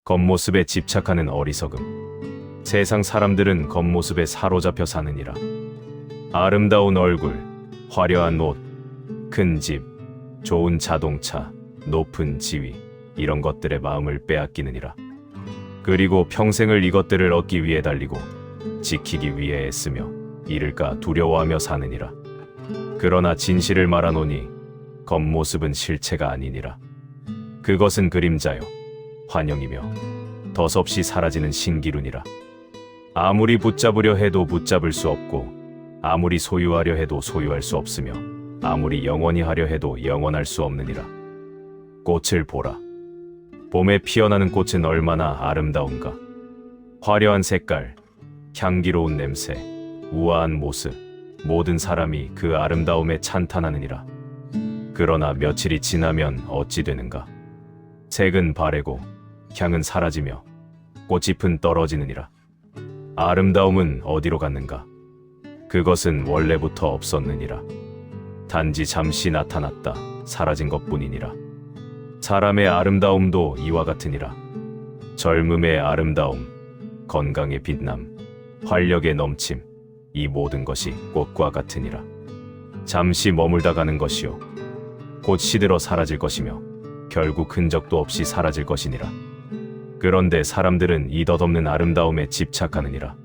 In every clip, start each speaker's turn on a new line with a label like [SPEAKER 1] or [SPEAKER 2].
[SPEAKER 1] 겉모습에 집착하는 어리석음. 세상 사람들은 겉모습에 사로잡혀 사느니라. 아름다운 얼굴, 화려한 옷, 큰 집, 좋은 자동차, 높은 지위, 이런 것들의 마음을 빼앗기느니라. 그리고 평생을 이것들을 얻기 위해 달리고 지키기 위해 애쓰며 잃을까 두려워하며 사느니라. 그러나 진실을 말하노니 겉모습은 실체가 아니니라. 그것은 그림자요 환영이며 덧없이 사라지는 신기루니라. 아무리 붙잡으려 해도 붙잡을 수 없고 아무리 소유하려 해도 소유할 수 없으며 아무리 영원히 하려 해도 영원할 수 없느니라. 꽃을 보라. 봄에 피어나는 꽃은 얼마나 아름다운가. 화려한 색깔, 향기로운 냄새, 우아한 모습, 모든 사람이 그 아름다움에 찬탄하느니라. 그러나 며칠이 지나면 어찌 되는가. 색은 바래고 향은 사라지며 꽃잎은 떨어지느니라. 아름다움은 어디로 갔는가. 그것은 원래부터 없었느니라. 단지 잠시 나타났다 사라진 것뿐이니라. 사람의 아름다움도 이와 같으니라. 젊음의 아름다움, 건강의 빛남, 활력의 넘침, 이 모든 것이 꽃과 같으니라. 잠시 머물다 가는 것이요 곧 시들어 사라질 것이며 결국 흔적도 없이 사라질 것이니라. 그런데 사람들은 이 덧없는 아름다움에 집착하느니라.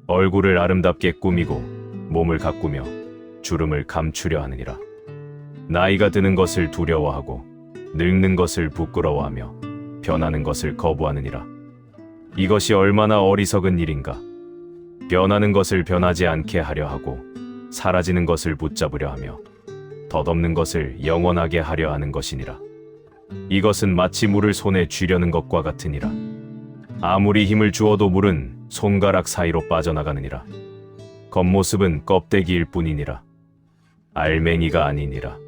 [SPEAKER 1] 얼굴을 아름답게 꾸미고 몸을 가꾸며 주름을 감추려 하느니라. 나이가 드는 것을 두려워하고 늙는 것을 부끄러워하며 변하는 것을 거부하느니라. 이것이 얼마나 어리석은 일인가. 변하는 것을 변하지 않게 하려 하고 사라지는 것을 붙잡으려 하며 덧없는 것을 영원하게 하려 하는 것이니라. 이것은 마치 물을 손에 쥐려는 것과 같으니라. 아무리 힘을 주어도 물은 손가락 사이로 빠져나가느니라. 겉모습은 껍데기일 뿐이니라. 알맹이가 아니니라.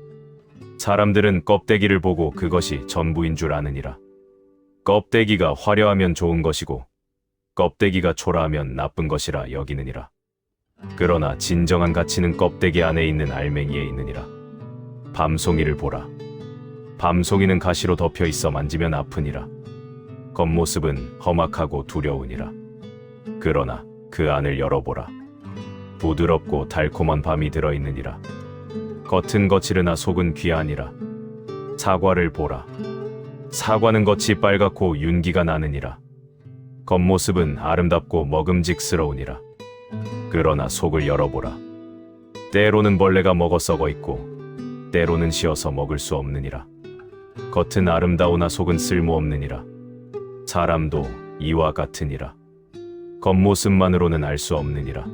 [SPEAKER 1] 사람들은 껍데기를 보고 그것이 전부인 줄 아느니라. 껍데기가 화려하면 좋은 것이고 껍데기가 초라하면 나쁜 것이라 여기느니라. 그러나 진정한 가치는 껍데기 안에 있는 알맹이에 있느니라. 밤송이를 보라. 밤송이는 가시로 덮여 있어 만지면 아프니라. 겉모습은 험악하고 두려우니라. 그러나 그 안을 열어보라. 부드럽고 달콤한 밤이 들어있느니라. 겉은 거칠으나 속은 귀하니라. 사과를 보라. 사과는 겉이 빨갛고 윤기가 나느니라. 겉모습은 아름답고 먹음직스러우니라. 그러나 속을 열어보라. 때로는 벌레가 먹어 썩어 있고 때로는 씌어서 먹을 수 없느니라. 겉은 아름다우나 속은 쓸모없느니라. 사람도 이와 같으니라. 겉모습만으로는 알 수 없느니라.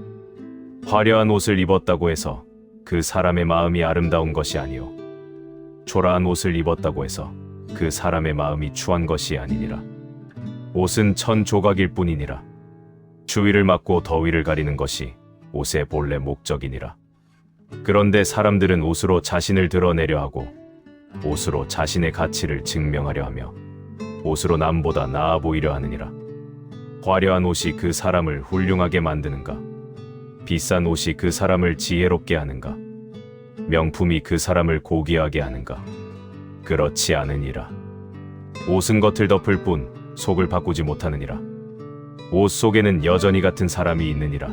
[SPEAKER 1] 화려한 옷을 입었다고 해서 그 사람의 마음이 아름다운 것이 아니요 초라한 옷을 입었다고 해서 그 사람의 마음이 추한 것이 아니니라. 옷은 천 조각일 뿐이니라. 추위를 막고 더위를 가리는 것이 옷의 본래 목적이니라. 그런데 사람들은 옷으로 자신을 드러내려 하고 옷으로 자신의 가치를 증명하려 하며 옷으로 남보다 나아 보이려 하느니라. 화려한 옷이 그 사람을 훌륭하게 만드는가? 비싼 옷이 그 사람을 지혜롭게 하는가? 명품이 그 사람을 고귀하게 하는가? 그렇지 않으니라. 옷은 겉을 덮을 뿐 속을 바꾸지 못하느니라. 옷 속에는 여전히 같은 사람이 있느니라.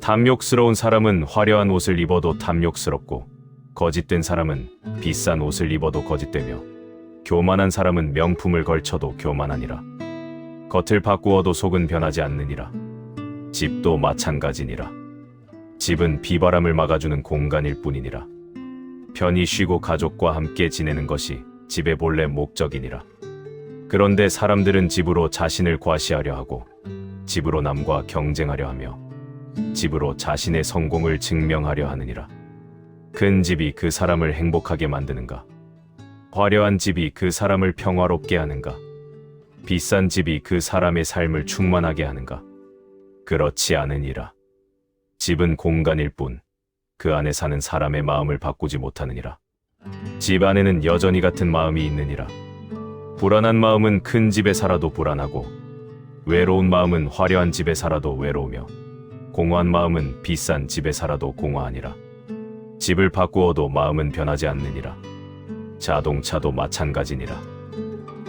[SPEAKER 1] 탐욕스러운 사람은 화려한 옷을 입어도 탐욕스럽고 거짓된 사람은 비싼 옷을 입어도 거짓되며 교만한 사람은 명품을 걸쳐도 교만하니라. 겉을 바꾸어도 속은 변하지 않느니라. 집도 마찬가지니라. 집은 비바람을 막아주는 공간일 뿐이니라. 편히 쉬고 가족과 함께 지내는 것이 집의 본래 목적이니라. 그런데 사람들은 집으로 자신을 과시하려 하고 집으로 남과 경쟁하려 하며 집으로 자신의 성공을 증명하려 하느니라. 큰 집이 그 사람을 행복하게 만드는가? 화려한 집이 그 사람을 평화롭게 하는가? 비싼 집이 그 사람의 삶을 충만하게 하는가? 그렇지 않으니라. 집은 공간일 뿐 그 안에 사는 사람의 마음을 바꾸지 못하느니라. 집 안에는 여전히 같은 마음이 있느니라. 불안한 마음은 큰 집에 살아도 불안하고 외로운 마음은 화려한 집에 살아도 외로우며 공허한 마음은 비싼 집에 살아도 공허하니라. 집을 바꾸어도 마음은 변하지 않느니라. 자동차도 마찬가지니라.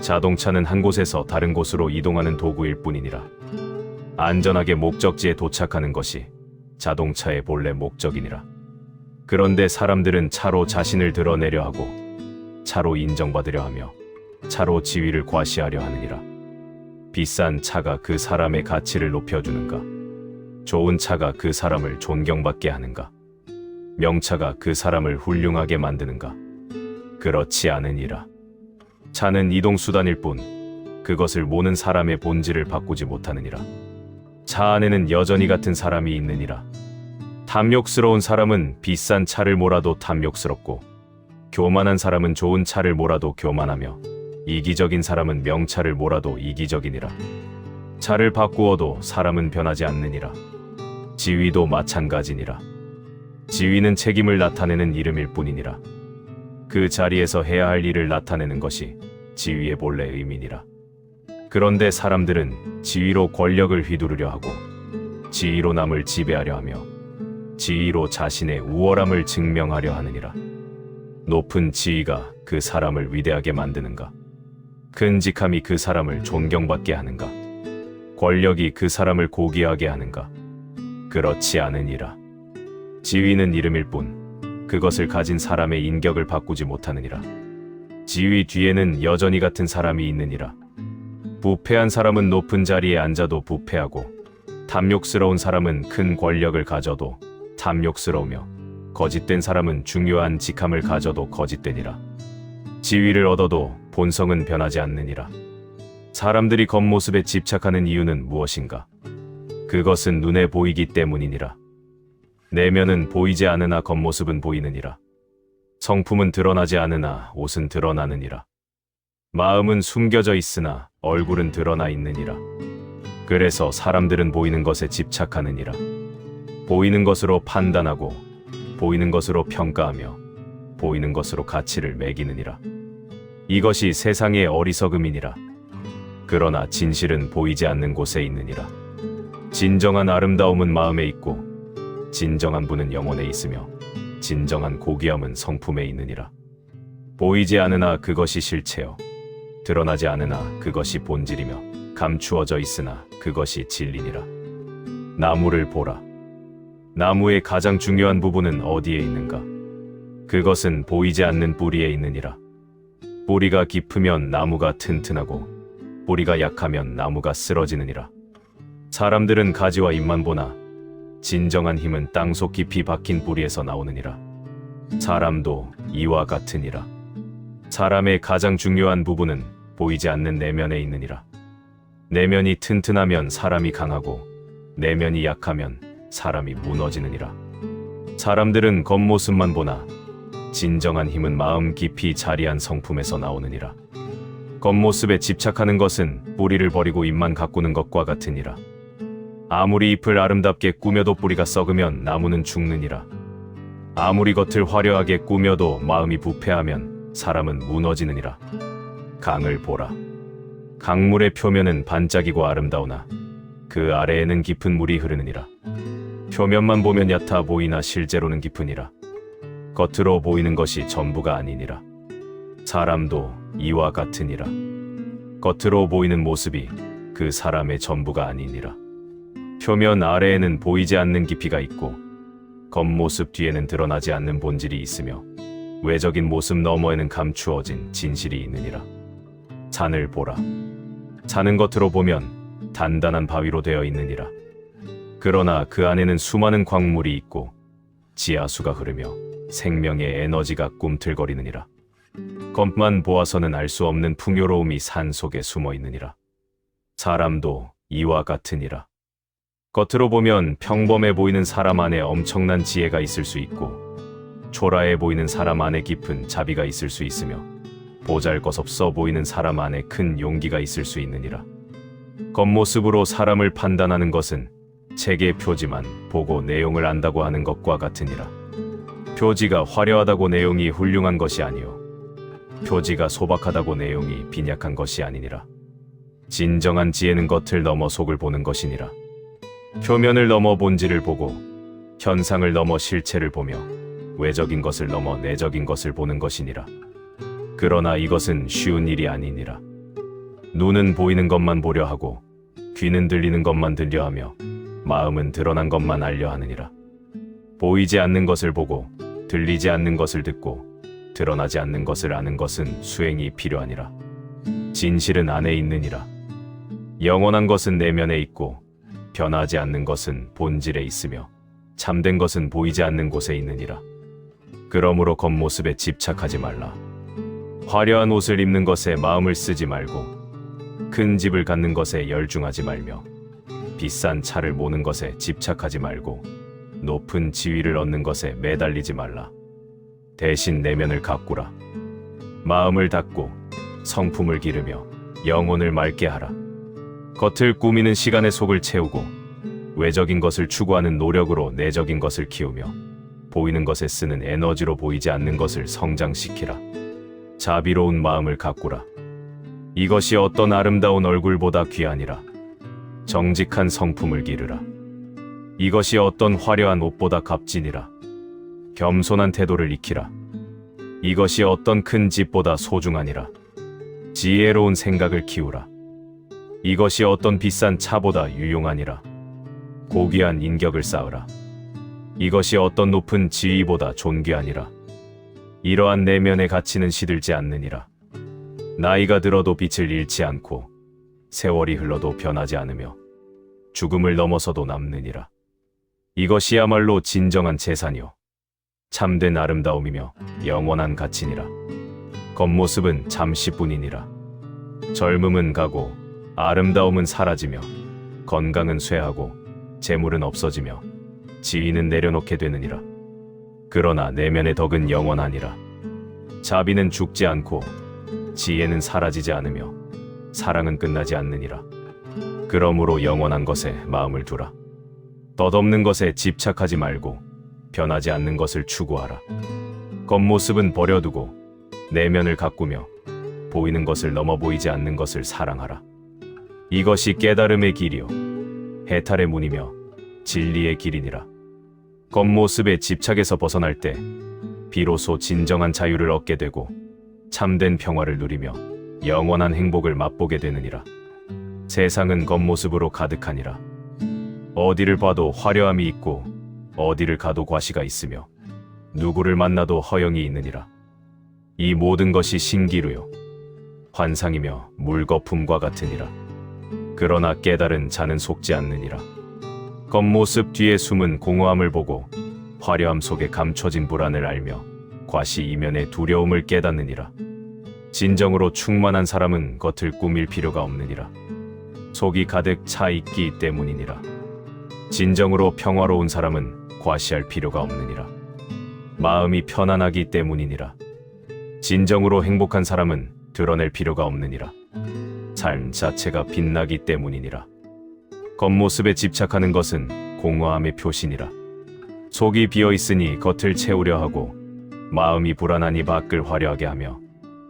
[SPEAKER 1] 자동차는 한 곳에서 다른 곳으로 이동하는 도구일 뿐이니라. 안전하게 목적지에 도착하는 것이 자동차의 본래 목적이니라. 그런데 사람들은 차로 자신을 드러내려 하고 차로 인정받으려 하며 차로 지위를 과시하려 하느니라. 비싼 차가 그 사람의 가치를 높여주는가? 좋은 차가 그 사람을 존경받게 하는가? 명차가 그 사람을 훌륭하게 만드는가? 그렇지 않으니라. 차는 이동수단일 뿐 그것을 모는 사람의 본질을 바꾸지 못하느니라. 차 안에는 여전히 같은 사람이 있느니라. 탐욕스러운 사람은 비싼 차를 몰아도 탐욕스럽고, 교만한 사람은 좋은 차를 몰아도 교만하며, 이기적인 사람은 명차를 몰아도 이기적이니라. 차를 바꾸어도 사람은 변하지 않느니라. 지위도 마찬가지니라. 지위는 책임을 나타내는 이름일 뿐이니라. 그 자리에서 해야 할 일을 나타내는 것이 지위의 본래 의미니라. 그런데 사람들은 지위로 권력을 휘두르려 하고 지위로 남을 지배하려 하며 지위로 자신의 우월함을 증명하려 하느니라. 높은 지위가 그 사람을 위대하게 만드는가? 큼직함이 그 사람을 존경받게 하는가? 권력이 그 사람을 고귀하게 하는가? 그렇지 않으니라. 지위는 이름일 뿐 그것을 가진 사람의 인격을 바꾸지 못하느니라. 지위 뒤에는 여전히 같은 사람이 있느니라. 부패한 사람은 높은 자리에 앉아도 부패하고, 탐욕스러운 사람은 큰 권력을 가져도 탐욕스러우며, 거짓된 사람은 중요한 직함을 가져도 거짓되니라. 지위를 얻어도 본성은 변하지 않느니라. 사람들이 겉모습에 집착하는 이유는 무엇인가? 그것은 눈에 보이기 때문이니라. 내면은 보이지 않으나 겉모습은 보이느니라. 성품은 드러나지 않으나 옷은 드러나느니라. 마음은 숨겨져 있으나 얼굴은 드러나 있느니라. 그래서 사람들은 보이는 것에 집착하느니라. 보이는 것으로 판단하고 보이는 것으로 평가하며 보이는 것으로 가치를 매기느니라. 이것이 세상의 어리석음이니라. 그러나 진실은 보이지 않는 곳에 있느니라. 진정한 아름다움은 마음에 있고 진정한 분은 영혼에 있으며 진정한 고귀함은 성품에 있느니라. 보이지 않으나 그것이 실체요 드러나지 않으나 그것이 본질이며 감추어져 있으나 그것이 진리니라. 나무를 보라. 나무의 가장 중요한 부분은 어디에 있는가? 그것은 보이지 않는 뿌리에 있느니라. 뿌리가 깊으면 나무가 튼튼하고 뿌리가 약하면 나무가 쓰러지느니라. 사람들은 가지와 잎만 보나 진정한 힘은 땅속 깊이 박힌 뿌리에서 나오느니라. 사람도 이와 같으니라. 사람의 가장 중요한 부분은 보이지 않는 내면에 있느니라. 내면이 튼튼하면 사람이 강하고 내면이 약하면 사람이 무너지느니라. 사람들은 겉모습만 보나 진정한 힘은 마음 깊이 자리한 성품에서 나오느니라. 겉모습에 집착하는 것은 뿌리를 버리고 잎만 가꾸는 것과 같으니라. 아무리 잎을 아름답게 꾸며도 뿌리가 썩으면 나무는 죽느니라. 아무리 겉을 화려하게 꾸며도 마음이 부패하면 사람은 무너지느니라. 강을 보라. 강물의 표면은 반짝이고 아름다우나 그 아래에는 깊은 물이 흐르느니라. 표면만 보면 얕아 보이나 실제로는 깊으니라. 겉으로 보이는 것이 전부가 아니니라. 사람도 이와 같으니라. 겉으로 보이는 모습이 그 사람의 전부가 아니니라. 표면 아래에는 보이지 않는 깊이가 있고 겉모습 뒤에는 드러나지 않는 본질이 있으며 외적인 모습 너머에는 감추어진 진실이 있느니라. 산을 보라. 산은 겉으로 보면 단단한 바위로 되어 있느니라. 그러나 그 안에는 수많은 광물이 있고 지하수가 흐르며 생명의 에너지가 꿈틀거리느니라. 겉만 보아서는 알 수 없는 풍요로움이 산 속에 숨어 있느니라. 사람도 이와 같으니라. 겉으로 보면 평범해 보이는 사람 안에 엄청난 지혜가 있을 수 있고 초라해 보이는 사람 안에 깊은 자비가 있을 수 있으며 보잘것없어 보이는 사람 안에 큰 용기가 있을 수 있느니라. 겉모습으로 사람을 판단하는 것은 책의 표지만 보고 내용을 안다고 하는 것과 같으니라. 표지가 화려하다고 내용이 훌륭한 것이 아니요 표지가 소박하다고 내용이 빈약한 것이 아니니라. 진정한 지혜는 겉을 넘어 속을 보는 것이니라. 표면을 넘어 본질을 보고 현상을 넘어 실체를 보며 외적인 것을 넘어 내적인 것을 보는 것이니라. 그러나 이것은 쉬운 일이 아니니라. 눈은 보이는 것만 보려 하고 귀는 들리는 것만 들려 하며 마음은 드러난 것만 알려 하느니라. 보이지 않는 것을 보고 들리지 않는 것을 듣고 드러나지 않는 것을 아는 것은 수행이 필요하니라. 진실은 안에 있느니라. 영원한 것은 내면에 있고 변하지 않는 것은 본질에 있으며 참된 것은 보이지 않는 곳에 있느니라. 그러므로 겉모습에 집착하지 말라. 화려한 옷을 입는 것에 마음을 쓰지 말고 큰 집을 갖는 것에 열중하지 말며 비싼 차를 모는 것에 집착하지 말고 높은 지위를 얻는 것에 매달리지 말라. 대신 내면을 가꾸라. 마음을 닫고 성품을 기르며 영혼을 맑게 하라. 겉을 꾸미는 시간에 속을 채우고 외적인 것을 추구하는 노력으로 내적인 것을 키우며 보이는 것에 쓰는 에너지로 보이지 않는 것을 성장시키라. 자비로운 마음을 가꾸라. 이것이 어떤 아름다운 얼굴보다 귀하니라. 정직한 성품을 기르라. 이것이 어떤 화려한 옷보다 값지니라. 겸손한 태도를 익히라. 이것이 어떤 큰 집보다 소중하니라. 지혜로운 생각을 키우라. 이것이 어떤 비싼 차보다 유용하니라. 고귀한 인격을 쌓으라. 이것이 어떤 높은 지위보다 존귀하니라. 이러한 내면의 가치는 시들지 않느니라. 나이가 들어도 빛을 잃지 않고 세월이 흘러도 변하지 않으며 죽음을 넘어서도 남느니라. 이것이야말로 진정한 재산이요 참된 아름다움이며 영원한 가치니라. 겉모습은 잠시뿐이니라. 젊음은 가고 아름다움은 사라지며 건강은 쇠하고 재물은 없어지며 지위는 내려놓게 되느니라. 그러나 내면의 덕은 영원하니라. 자비는 죽지 않고 지혜는 사라지지 않으며 사랑은 끝나지 않느니라. 그러므로 영원한 것에 마음을 두라. 덧없는 것에 집착하지 말고 변하지 않는 것을 추구하라. 겉모습은 버려두고 내면을 가꾸며 보이는 것을 넘어 보이지 않는 것을 사랑하라. 이것이 깨달음의 길이요 해탈의 문이며 진리의 길이니라. 겉모습의 집착에서 벗어날 때 비로소 진정한 자유를 얻게 되고 참된 평화를 누리며 영원한 행복을 맛보게 되느니라. 세상은 겉모습으로 가득하니라. 어디를 봐도 화려함이 있고 어디를 가도 과시가 있으며 누구를 만나도 허영이 있느니라. 이 모든 것이 신기루요 환상이며 물거품과 같으니라. 그러나 깨달은 자는 속지 않느니라. 겉모습 뒤에 숨은 공허함을 보고 화려함 속에 감춰진 불안을 알며 과시 이면의 두려움을 깨닫느니라. 진정으로 충만한 사람은 겉을 꾸밀 필요가 없느니라. 속이 가득 차 있기 때문이니라. 진정으로 평화로운 사람은 과시할 필요가 없느니라. 마음이 편안하기 때문이니라. 진정으로 행복한 사람은 드러낼 필요가 없느니라. 삶 자체가 빛나기 때문이니라. 겉모습에 집착하는 것은 공허함의 표시니라. 속이 비어있으니 겉을 채우려 하고 마음이 불안하니 밖을 화려하게 하며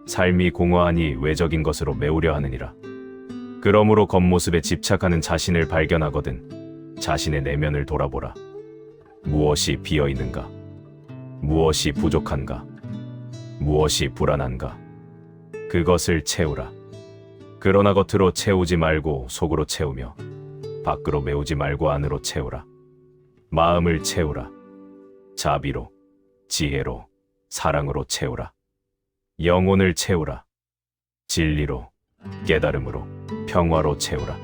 [SPEAKER 1] 삶이 공허하니 외적인 것으로 메우려 하느니라. 그러므로 겉모습에 집착하는 자신을 발견하거든 자신의 내면을 돌아보라. 무엇이 비어있는가? 무엇이 부족한가? 무엇이 불안한가? 그것을 채우라. 그러나 겉으로 채우지 말고 속으로 채우며 밖으로 메우지 말고 안으로 채우라. 마음을 채우라. 자비로, 지혜로, 사랑으로 채우라. 영혼을 채우라. 진리로, 깨달음으로, 평화로 채우라.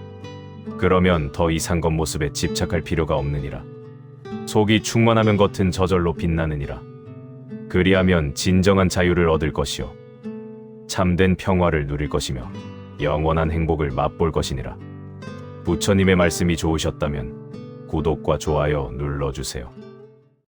[SPEAKER 1] 그러면 더 이상 겉모습에 집착할 필요가 없느니라. 속이 충만하면 겉은 저절로 빛나느니라. 그리하면 진정한 자유를 얻을 것이요 참된 평화를 누릴 것이며 영원한 행복을 맛볼 것이니라. 부처님의 말씀이 좋으셨다면 구독과 좋아요 눌러주세요.